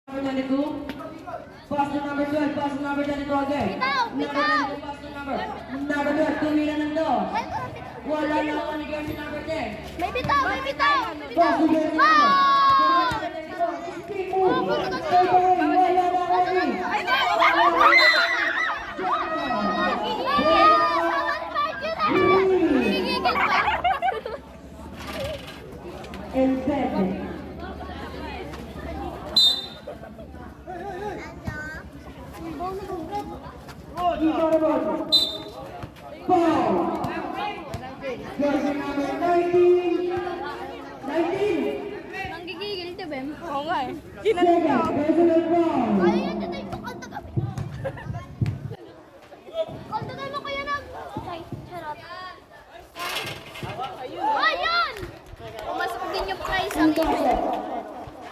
Number 22. Pass to number 12. Pass to number 22 again. Number 22. Pass to number 12. Tumira ng do. Wala na ako ni jersey number 10. May bitaw! May bitaw! Pass to jersey number. And seven. Foul. Jersey number 19. 19. Nanggigigil ito, Bem. Oo nga eh. Second, personal foul. Ay, yan, ito yung kanta kami. Kanta tayo mo kaya nag... Ay, charot. Ayun! Pumasok din yung prize ang iyo.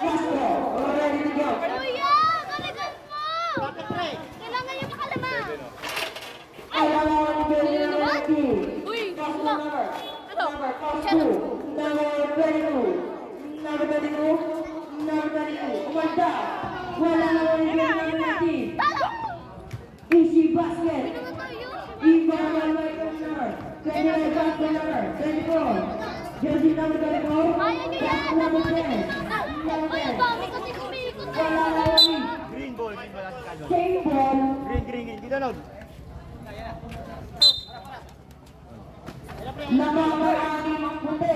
Castro, ready to go. Kuya, kalikan mo! Kailangan yung makalama. Alawan ni jersey number 2. Uy, Pass to diba? number. Ito, Number pass siya to to. number 22. Number 22. Number 22. Kumanda. Wala na wala ni jersey number 19. Talo! Easy basket. Ano tayo? Iba number 29. Pass to number 24. Jersey number 24. Kaya nyo Pass yan! to number Nabunin 10. nyo na! Number Ay, 10. ang dami kasi kumikot eh. Wala na wala ni Green ball si Kanon. same ball. Green. Dito na. Namamarami ng puti.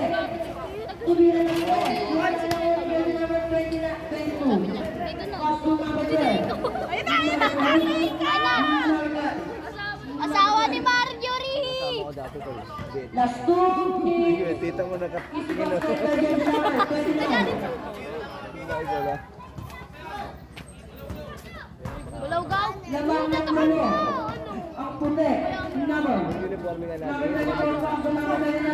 Tumira ng puti. Wala na wala ni jersey number 22. Ito na. Pass to number 10. Ayun na! Asawa ni Marjorie! Ako dati ko. Last two ni Tita mo nakatingin na. basket by jersey number 29. Wala. Bulawgaw! Lamang ng malo. Ang puti. Number. Uniforme na Number natin. 24 pass to number 29.